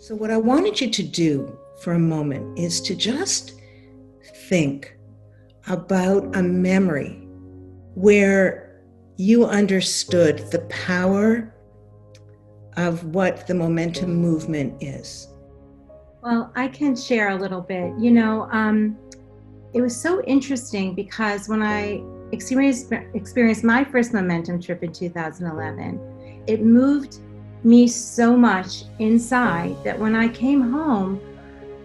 So, what I wanted you to do for a moment is to just think about a memory where you understood the power of what the momentum movement is. Well, I can share a little bit. It was so interesting because when I experienced my first momentum trip in 2011, it moved me so much inside that when I came home,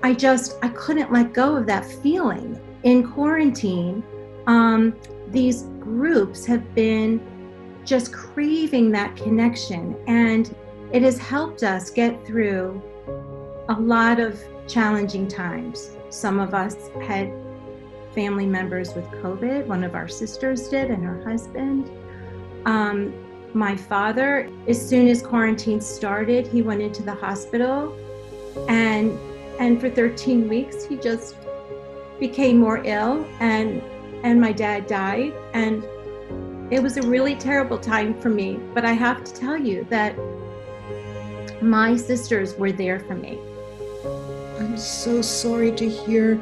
I couldn't let go of that feeling. In quarantine, these groups have been just craving that connection, and it has helped us get through a lot of challenging times. Some of us had family members with COVID. One of our sisters did, and her husband. My father, as soon as quarantine started, he went into the hospital, and for 13 weeks, he just became more ill, and my dad died, and it was a really terrible time for me. But I have to tell you that my sisters were there for me. I'm so sorry to hear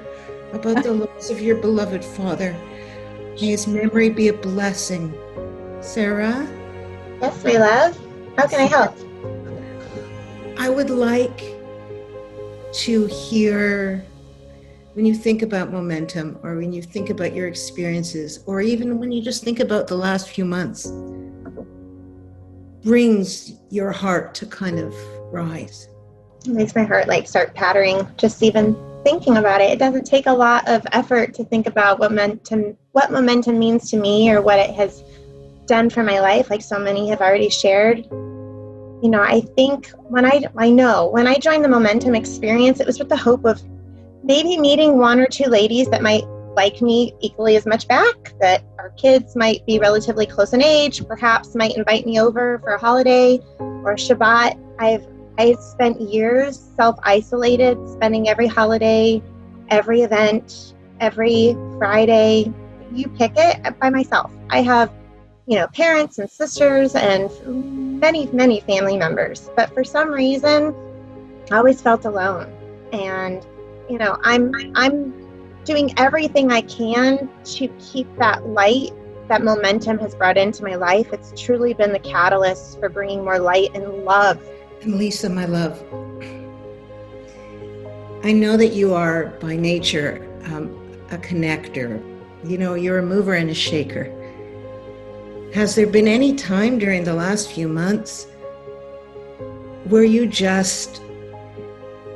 about the loss of your beloved father. May his memory be a blessing. Sarah? Yes, my love. How can I help? I would like to hear, when you think about momentum, or when you think about your experiences, or even when you just think about the last few months, brings your heart to kind of rise. It makes my heart start pattering just even thinking about it. It doesn't take a lot of effort to think about what momentum means to me, or what it has done for my life, like so many have already shared. I think when I joined the Momentum experience, it was with the hope of maybe meeting one or two ladies that might like me equally as much back, that our kids might be relatively close in age, perhaps might invite me over for a holiday or a Shabbat. I spent years self-isolated, spending every holiday, every event, every Friday, you pick it, by myself. I have parents and sisters and many, many family members. But for some reason, I always felt alone. And, I'm doing everything I can to keep that light that momentum has brought into my life. It's truly been the catalyst for bringing more light and love. And Lisa, my love, I know that you are by nature a connector. You're a mover and a shaker. Has there been any time during the last few months where you just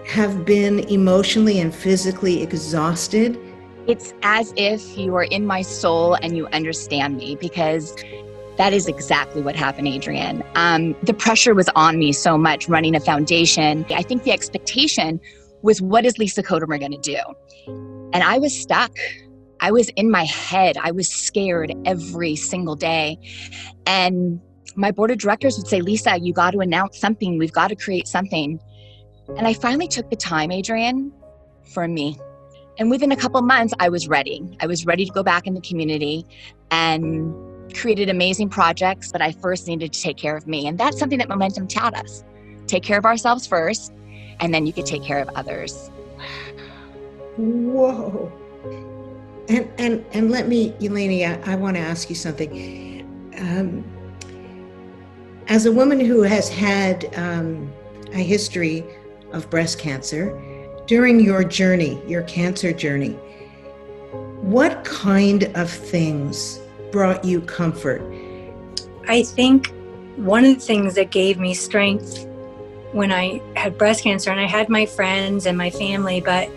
have been emotionally and physically exhausted? It's as if you are in my soul and you understand me, because that is exactly what happened, Adrienne. The pressure was on me so much running a foundation. I think the expectation was, what is Lisa Cotermer going to do? And I was stuck. I was in my head. I was scared every single day. And my board of directors would say, Lisa, you got to announce something. We've got to create something. And I finally took the time, Adrienne, for me. And within a couple months, I was ready. I was ready to go back in the community and created amazing projects, but I first needed to take care of me. And that's something that Momentum taught us. Take care of ourselves first, and then you can take care of others. Whoa. And let me, Eleni, I want to ask you something. As a woman who has had a history of breast cancer, during your journey, your cancer journey, what kind of things brought you comfort? I think one of the things that gave me strength when I had breast cancer, and I had my friends and my family, but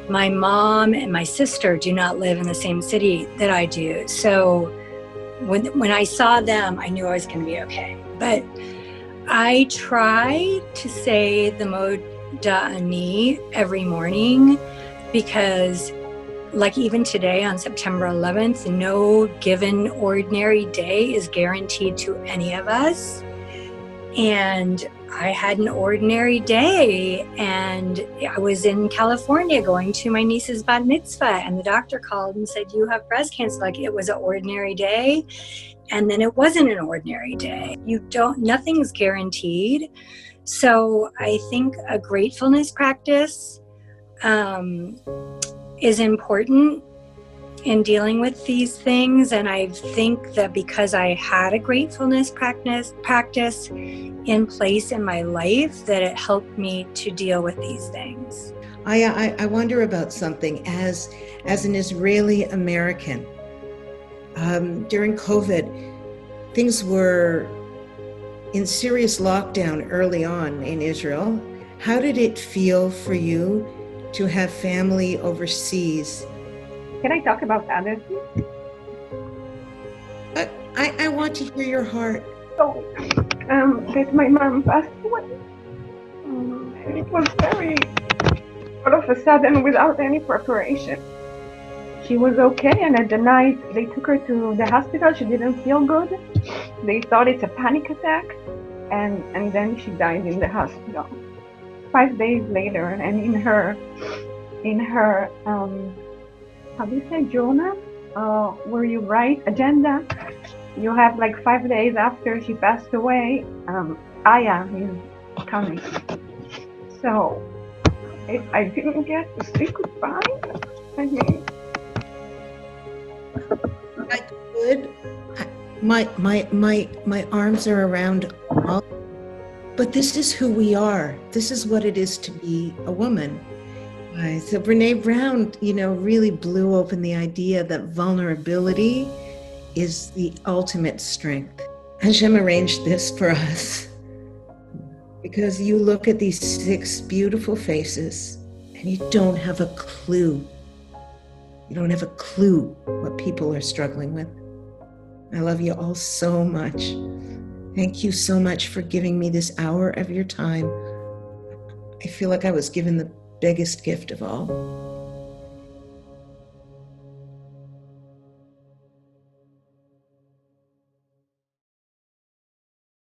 my mom and my sister do not live in the same city that I do. So when I saw them, I knew I was going to be okay. But I try to say the Moda Ani every morning, because like even today on September 11th, no given ordinary day is guaranteed to any of us. And I had an ordinary day, and I was in California going to my niece's bat mitzvah, and the doctor called and said, "You have breast cancer." Like, it was an ordinary day, and then it wasn't an ordinary day. Nothing's guaranteed. So I think a gratefulness practice is important in dealing with these things. And I think that because I had a gratefulness practice in place in my life, that it helped me to deal with these things. I wonder about something as an Israeli American. During COVID, things were in serious lockdown early on in Israel. How did it feel for you to have family overseas? Can I talk about others, please? I want to hear your heart. So, that my mom passed away. It was very all of a sudden, without any preparation. She was okay, and at the night they took her to the hospital. She didn't feel good. They thought it's a panic attack, and then she died in the hospital. 5 days later, and in her how do you say, journal, where you write agenda, you have like 5 days after she passed away, Aya is coming. So I didn't get to say goodbye. I mean, I could. My arms are around all. But this is who we are. This is what it is to be a woman. So Brene Brown, really blew open the idea that vulnerability is the ultimate strength. Hashem arranged this for us because you look at these 6 beautiful faces and you don't have a clue. You don't have a clue what people are struggling with. I love you all so much. Thank you so much for giving me this hour of your time. I feel like I was given the biggest gift of all.